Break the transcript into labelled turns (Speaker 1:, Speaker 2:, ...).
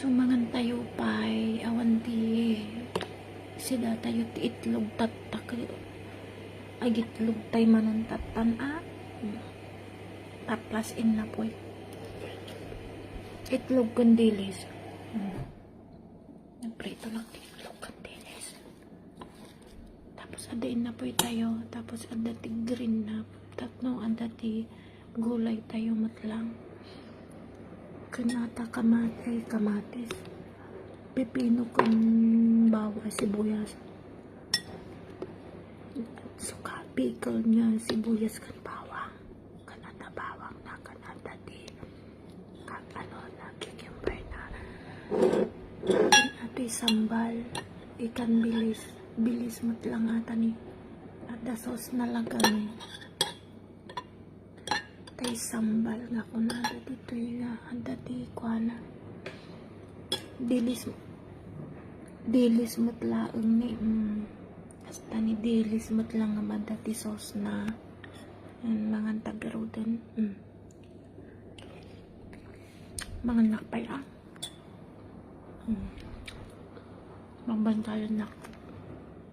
Speaker 1: Sumangan tayo pay awan ti sida tayo ti itlog tatak ay itlog tayo manon tatan taplas in na po itlog kandilis naprito lang ti itlog kandilis tapos adain na po tayo tapos ada ti green na tatno ada ti gulay tayo matlang kanata kamatis pipino kan bawang sibuyas suka pickle nya sibuyas kan bawang kanata bawang na kanata di ano na cucumber na ato'y sambal ikan bilis matlang ata ni ada sauce na lang kami tay sambal nga kung ada dito nga ada di kuana dilis matlaang ni hasta ni dilis matlang nga banda ti sauce na mga tagarodan mga nakpay mangbantayan na